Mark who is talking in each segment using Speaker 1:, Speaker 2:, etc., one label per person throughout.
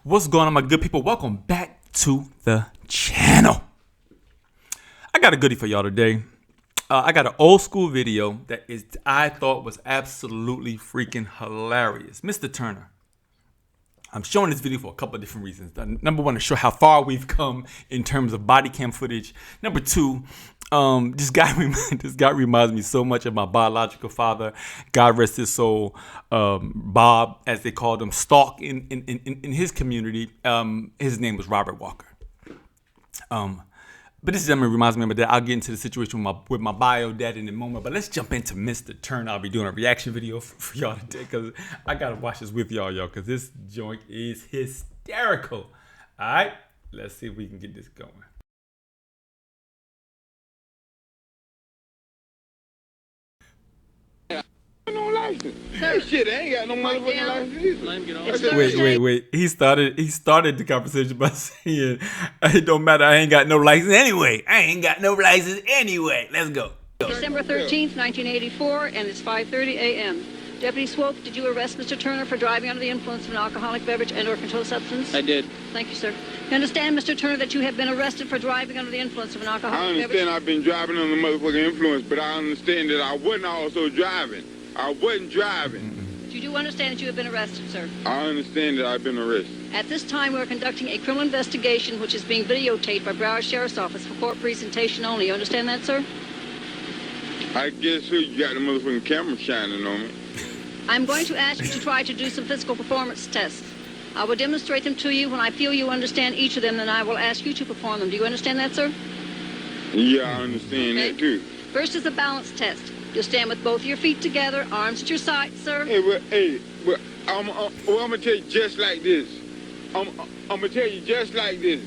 Speaker 1: What's going on, my good people? Welcome back to the channel. I got a goodie for y'all today. I got an old school video that I thought was absolutely freaking hilarious. Mr. Turner. I'm showing this video for a couple of different reasons. Number one, to show how far we've come in terms of body cam footage. Number two, this guy reminds me so much of my biological father. God rest his soul. Bob, as they called him, Stalk in his community. His name was Robert Walker. But this gentleman reminds me of my dad. I'll get into the situation with my bio dad in a moment. But let's jump into Mr. Turner. I'll be doing a reaction video for y'all today because I got to watch this with y'all, because this joint is hysterical. All right, let's see if we can get this going.
Speaker 2: No license. That shit, I ain't got no motherfucking license either.
Speaker 1: Wait. He started the conversation by saying, it don't matter, I ain't got no license anyway. Let's go.
Speaker 3: December 13th, 1984, and it's 5:30 a.m. Deputy Swope, did you arrest Mr. Turner for driving under the influence of an alcoholic beverage and/or controlled substance?
Speaker 2: I did.
Speaker 3: Thank you, sir. You understand, Mr. Turner, that you have been arrested for driving under the influence of an alcoholic beverage?
Speaker 2: I understand I've been driving under motherfucking influence, but I understand that I wasn't also driving. I wasn't driving.
Speaker 3: You do understand that you have been arrested, sir?
Speaker 2: I understand that I've been arrested.
Speaker 3: At this time, we're conducting a criminal investigation which is being videotaped by Broward Sheriff's Office for court presentation only. You understand that, sir?
Speaker 2: I guess so. You got the motherfucking camera shining on me.
Speaker 3: I'm going to ask you to try to do some physical performance tests. I will demonstrate them to you. When I feel you understand each of them, then I will ask you to perform them. Do you understand that, sir?
Speaker 2: Yeah, I understand that too.
Speaker 3: First is a balance test. You'll stand with both your feet together, arms at your sides, sir.
Speaker 2: I'm gonna tell you just like this. I'm gonna tell you just like this.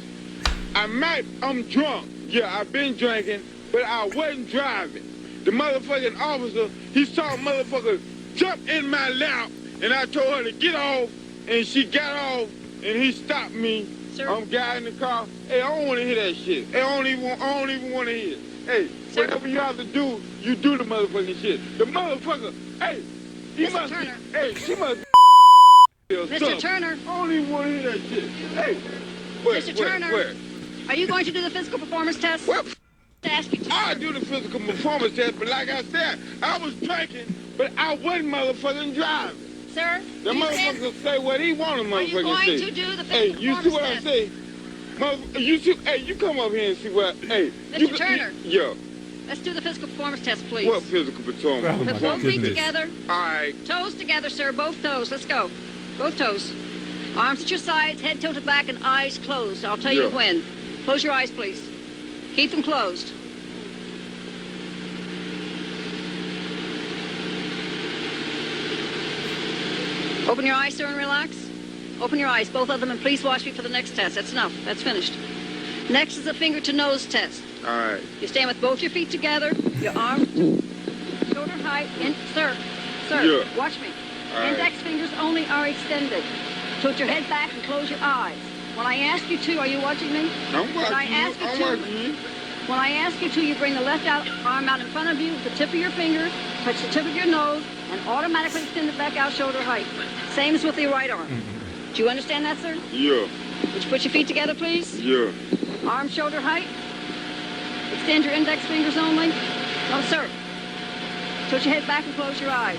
Speaker 2: I'm drunk. Yeah, I've been drinking, but I wasn't driving. The motherfucking officer, he saw a motherfucker jump in my lap, and I told her to get off, and she got off, and he stopped me.
Speaker 3: Sir?
Speaker 2: I'm guiding the car. Hey, I don't want to hear that shit. Hey, I don't even want to hear it. Hey,
Speaker 3: sir,
Speaker 2: whatever you have to do, you do the motherfucking shit. The motherfucker, hey,
Speaker 3: Mr. Turner.
Speaker 2: She must
Speaker 3: Mr. Turner.
Speaker 2: I don't even want to hear that shit. Hey,
Speaker 3: Mr. Turner, are you going to do the physical performance test?
Speaker 2: Well,
Speaker 3: To ask you to,
Speaker 2: I do the physical performance test, but like I said, I was drinking, but I wasn't motherfucking driving.
Speaker 3: Sir,
Speaker 2: The motherfucker say what he want to
Speaker 3: are you
Speaker 2: motherfucking
Speaker 3: going
Speaker 2: say.
Speaker 3: to do the
Speaker 2: Hey,
Speaker 3: physical
Speaker 2: you see
Speaker 3: performance
Speaker 2: what I
Speaker 3: test?
Speaker 2: say? Hey, you come up here and see what, hey.
Speaker 3: Mr. Turner.
Speaker 2: Yeah.
Speaker 3: Let's do the physical performance test, please.
Speaker 2: What physical performance?
Speaker 3: Put both feet together.
Speaker 2: All right.
Speaker 3: Toes together, sir. Both toes. Let's go. Both toes. Arms at your sides, head tilted back, and eyes closed. I'll tell you
Speaker 2: Yeah.
Speaker 3: when. Close your eyes, please. Keep them closed. Open your eyes, sir, and relax. Open your eyes, both of them, and please watch me for the next test. That's enough. That's finished. Next is a finger-to-nose test.
Speaker 2: All right.
Speaker 3: You stand with both your feet together, your arms shoulder height, and sir,
Speaker 2: Yeah.
Speaker 3: watch me.
Speaker 2: All right.
Speaker 3: Index fingers only are extended. Tilt your head back and close your eyes. When I ask you to, are you watching me?
Speaker 2: I'm
Speaker 3: When I
Speaker 2: watching
Speaker 3: ask
Speaker 2: you.
Speaker 3: you
Speaker 2: I'm
Speaker 3: to,
Speaker 2: watching you.
Speaker 3: when I ask you to, you bring the left arm out in front of you with the tip of your finger, touch the tip of your nose, and automatically extend it back out shoulder height. Same as with the right arm. Do you understand that, sir?
Speaker 2: Yeah.
Speaker 3: Would you put your feet together, please?
Speaker 2: Yeah.
Speaker 3: Arm shoulder height. Extend your index fingers only. No, sir. Tilt your head back and close your eyes.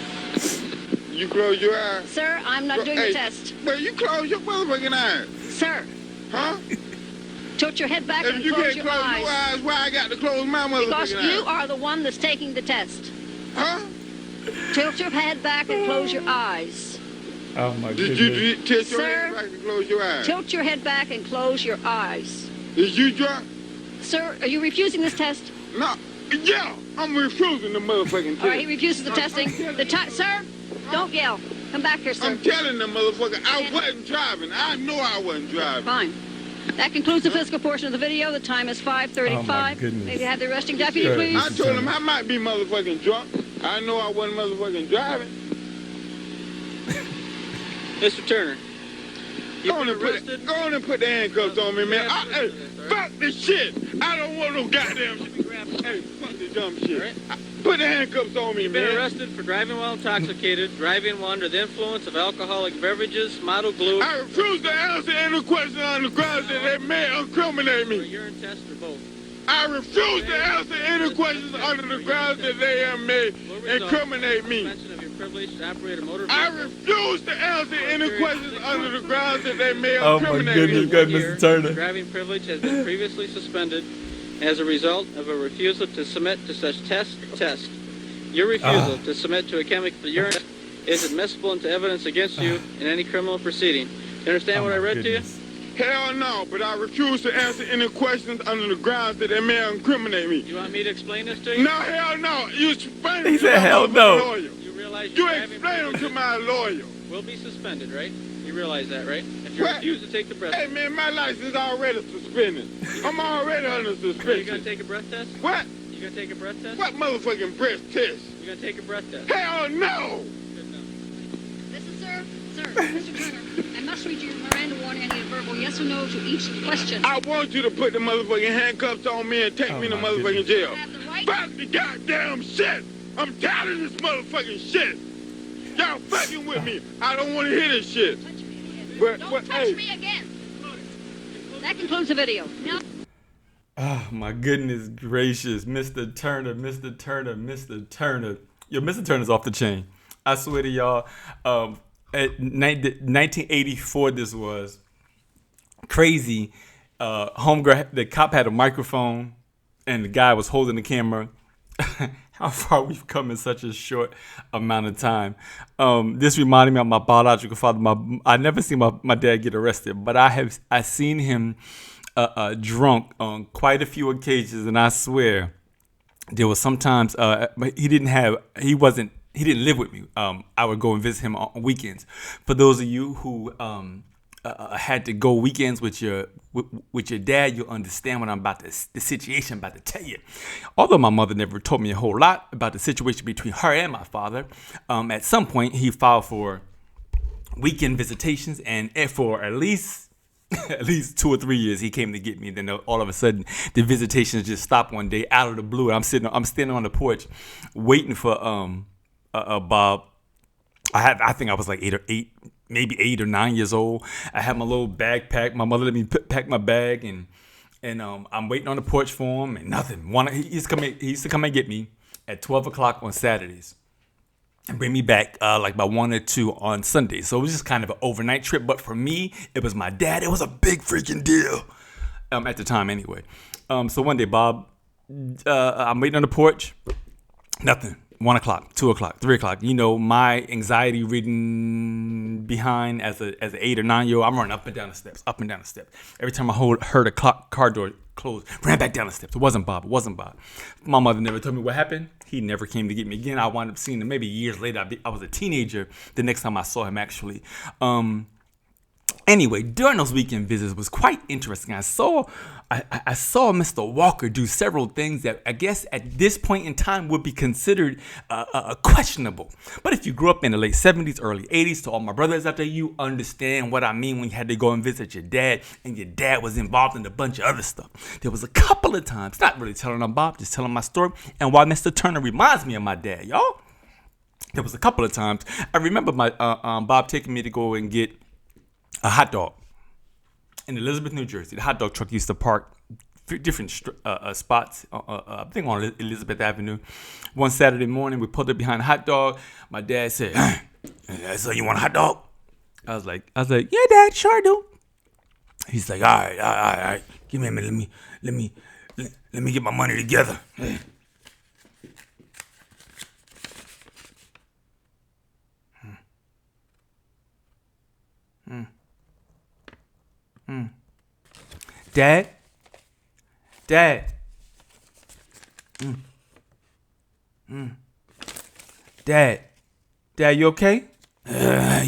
Speaker 2: You close your eyes.
Speaker 3: Sir, I'm not doing the test.
Speaker 2: But you close your motherfucking eyes.
Speaker 3: Sir,
Speaker 2: Huh?
Speaker 3: tilt your head back
Speaker 2: If
Speaker 3: and
Speaker 2: you
Speaker 3: close
Speaker 2: can't
Speaker 3: your
Speaker 2: close
Speaker 3: eyes.
Speaker 2: your eyes, why I got to close my
Speaker 3: Because
Speaker 2: motherfucking
Speaker 3: you
Speaker 2: eyes?
Speaker 3: are the one that's taking the test.
Speaker 2: Huh?
Speaker 3: Tilt your head back and close your eyes.
Speaker 1: Oh my
Speaker 2: Did
Speaker 1: goodness.
Speaker 2: you tilt your
Speaker 3: Sir?
Speaker 2: head back and close your eyes?
Speaker 3: Tilt your head back and close your eyes.
Speaker 2: Is you drunk?
Speaker 3: Sir, are you refusing this test?
Speaker 2: No. Yeah, I'm refusing the motherfucking test.
Speaker 3: All right, he refuses the testing. Sir, don't yell. Come back here, sir.
Speaker 2: I'm telling the motherfucker I wasn't driving. I know I wasn't driving.
Speaker 3: Fine. That concludes the physical portion of the video. The time is 5:35.
Speaker 1: Oh, my goodness.
Speaker 3: Maybe have the arresting deputy,
Speaker 1: Sure.
Speaker 3: please.
Speaker 2: I told him I might be motherfucking drunk. I know I wasn't motherfucking driving.
Speaker 4: Mr. Turner,
Speaker 2: Go on and put the handcuffs on me, man. Hey, fuck this shit. I don't want no goddamn shit. Hey, fuck this dumb shit.
Speaker 4: Right.
Speaker 2: Put the handcuffs on me,
Speaker 4: you've
Speaker 2: man.
Speaker 4: been arrested for driving while intoxicated, driving while under the influence of alcoholic beverages, model glue.
Speaker 2: I refuse to answer any any questions on the grounds that they may incriminate
Speaker 4: For a
Speaker 2: me.
Speaker 4: urine test or both?
Speaker 2: I refuse to answer any questions under the grounds that they have may
Speaker 4: Will result
Speaker 2: incriminate
Speaker 4: in
Speaker 2: me.
Speaker 4: suspension of your privilege to operate a motor
Speaker 2: I
Speaker 4: vehicle.
Speaker 2: refuse to answer any questions under the grounds that they may
Speaker 1: Oh my
Speaker 2: incriminate
Speaker 1: goodness,
Speaker 2: me.
Speaker 1: God,
Speaker 4: Year,
Speaker 1: Mr. Turner.
Speaker 4: your driving privilege has been previously suspended as a result of a refusal to submit to such test. Your refusal to submit to a chemical urine test is admissible into evidence against you in any criminal proceeding. Do you understand what I read to you?
Speaker 2: Hell no, but I refuse to answer any questions under the grounds that they may incriminate me.
Speaker 4: You want me to explain this to you?
Speaker 2: No, hell no. You explain
Speaker 1: He
Speaker 2: them to
Speaker 1: said
Speaker 2: my
Speaker 1: hell
Speaker 2: motherfucking
Speaker 1: no.
Speaker 2: lawyer.
Speaker 4: You realize
Speaker 2: You
Speaker 4: your driving
Speaker 2: explain them to
Speaker 4: privilege
Speaker 2: my lawyer.
Speaker 4: will be suspended, right? You realize that, right? If you
Speaker 2: What?
Speaker 4: refuse to take the breath
Speaker 2: Hey
Speaker 4: test.
Speaker 2: man, my license is already suspended. I'm already under
Speaker 4: Are you
Speaker 2: suspension.
Speaker 4: gonna take a breath test?
Speaker 2: What?
Speaker 4: You gonna take a breath test?
Speaker 2: What motherfucking breast test?
Speaker 4: You gonna take a breath test?
Speaker 2: Hell no!
Speaker 4: Good enough.
Speaker 3: Listen, sir, Mr. Turner, I must read you Miranda warning. I need a verbal yes or no to each question.
Speaker 2: I want you to put the motherfucking handcuffs on me and take me to
Speaker 1: my
Speaker 2: motherfucking
Speaker 1: goodness.
Speaker 2: jail.
Speaker 3: You have the right.
Speaker 2: Fuck the goddamn shit! I'm tired of this motherfucking shit! Y'all fucking with me. I don't want to hear this shit.
Speaker 3: Touch me again.
Speaker 2: But-
Speaker 3: Don't
Speaker 2: but,
Speaker 3: touch
Speaker 2: hey.
Speaker 3: me again. That concludes the video. Now.
Speaker 1: Oh my goodness gracious, Mr. Turner, Mr. Turner, Mr. Turner. Yo, Mr. Turner's off the chain. I swear to y'all. At 1984, this was crazy. Homegirl, the cop had a microphone, and the guy was holding the camera. How far we've come in such a short amount of time. This reminded me of my biological father. I never seen my dad get arrested, but I seen him drunk on quite a few occasions, and I swear there was sometimes he didn't live with me. I would go and visit him on weekends. For those of you who had to go weekends with your dad, you'll understand what the situation I'm about to tell you. Although my mother never told me a whole lot about the situation between her and my father, at some point he filed for weekend visitations, and for at least 2 or 3 years he came to get me. Then all of a sudden the visitations just stopped one day out of the blue. I'm standing on the porch waiting for Bob. I think I was like 8 or 9 years old. I had my little backpack. My mother let me pack my bag, and I'm waiting on the porch for him, and nothing. He used to come and get me at 12 o'clock on Saturdays and bring me back like by 1 or 2 on Sundays. So it was just kind of an overnight trip. But for me, it was my dad. It was a big freaking deal at the time anyway. So one day, Bob, I'm waiting on the porch. Nothing. 1 o'clock, 2 o'clock, 3 o'clock. You know, my anxiety ridden behind as an 8 or 9 year old, I'm running up and down the steps. Every time I heard a car door close, ran back down the steps. It wasn't Bob. My mother never told me what happened. He never came to get me again. I wound up seeing him maybe years later. I was a teenager the next time I saw him, actually. Anyway, during those weekend visits was quite interesting. I saw Mr. Walker do several things that I guess at this point in time would be considered questionable. But if you grew up in the late 70s, early 80s, to all my brothers out there, you understand what I mean when you had to go and visit your dad, and your dad was involved in a bunch of other stuff. There was a couple of times, not really telling on Bob, just telling my story, and why Mr. Turner reminds me of my dad, y'all. There was a couple of times. I remember my Bob taking me to go and get a hot dog in Elizabeth, New Jersey. The hot dog truck used to park different spots, I think on Elizabeth Avenue. One Saturday morning, we pulled up behind a hot dog. My dad said, "So you want a hot dog?" I was like, "Yeah, Dad, sure I do." He's like, all right. Give me a minute. Let me get my money together. Dad. Dad, you okay? Yeah.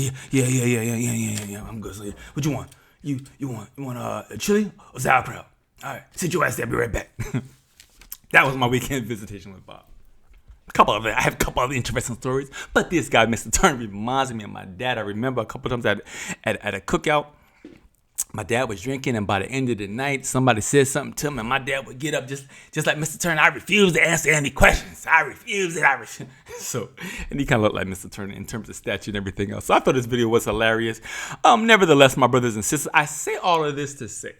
Speaker 1: I'm good. So, what you want? You want a chili or sauerkraut? All right, sit your ass there. I'll be right back. That was my weekend visitation with Bob. I have a couple of interesting stories, but this guy, Mr. Turner, reminds me of my dad. I remember a couple of times at a cookout. my dad was drinking, and by the end of the night, somebody said something to him, and my dad would get up just like Mr. Turner. I refuse to answer any questions. I refuse it. So, and he kind of looked like Mr. Turner in terms of stature and everything else. So I thought this video was hilarious. Nevertheless, my brothers and sisters, I say all of this to say,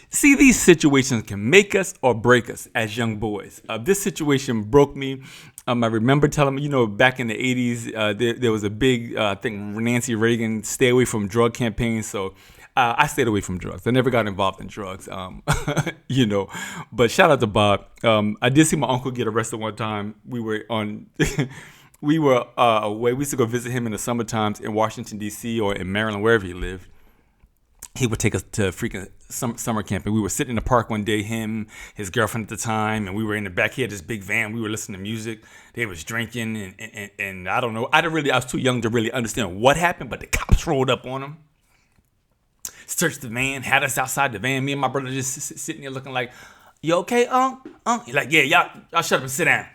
Speaker 1: see, these situations can make us or break us as young boys. This situation broke me. I remember telling me, back in the 80s, there was a big, I think, Nancy Reagan stay away from drug campaign. So I stayed away from drugs. I never got involved in drugs, But shout out to Bob. I did see my uncle get arrested one time. We were away. We used to go visit him in the summer times in Washington, D.C. or in Maryland, wherever he lived. He would take us to freaking summer camp, and we were sitting in the park one day, him, his girlfriend at the time, and we were in the back. He had this big van. We were listening to music. They was drinking, and I don't know. I was too young to really understand what happened, but the cops rolled up on him, searched the van, had us outside the van. Me and my brother just sitting there looking like, "You okay, Unc?" He's like, "Yeah, y'all shut up and sit down."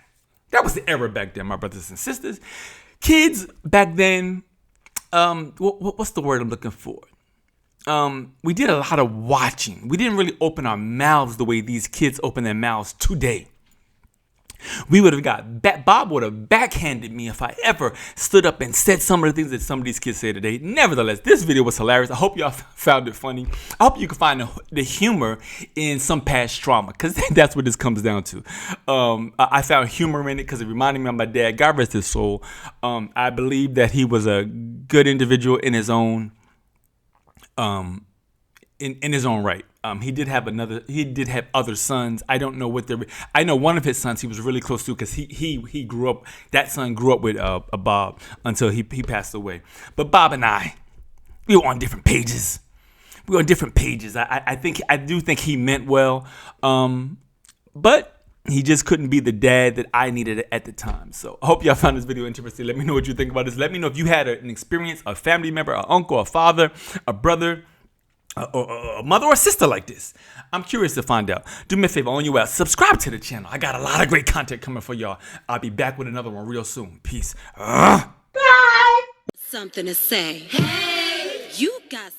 Speaker 1: That was the era back then, my brothers and sisters. Kids back then, what's the word I'm looking for? We did a lot of watching. We didn't really open our mouths the way these kids open their mouths today. We would have Bob would have backhanded me if I ever stood up and said some of the things that some of these kids say today. Nevertheless, this video was hilarious. I hope y'all found it funny. I hope you can find the humor in some past trauma, because that's what this comes down to. I found humor in it because it reminded me of my dad. God rest his soul. I believe that he was a good individual in his own in his own right. He did have other sons. I don't know I know one of his sons he was really close to, because he grew up, that son grew up with Bob until he passed away. But Bob and I, we were on different pages. I do think he meant well. But he just couldn't be the dad that I needed at the time. So I hope y'all found this video interesting. Let me know what you think about this. Let me know if you had an experience, a family member, an uncle, a father, a brother, a mother or sister like this. I'm curious to find out. Do me a favor, on your way out, subscribe to the channel. I got a lot of great content coming for y'all. I'll be back with another one real soon. Peace.
Speaker 5: Something to say. Hey, you got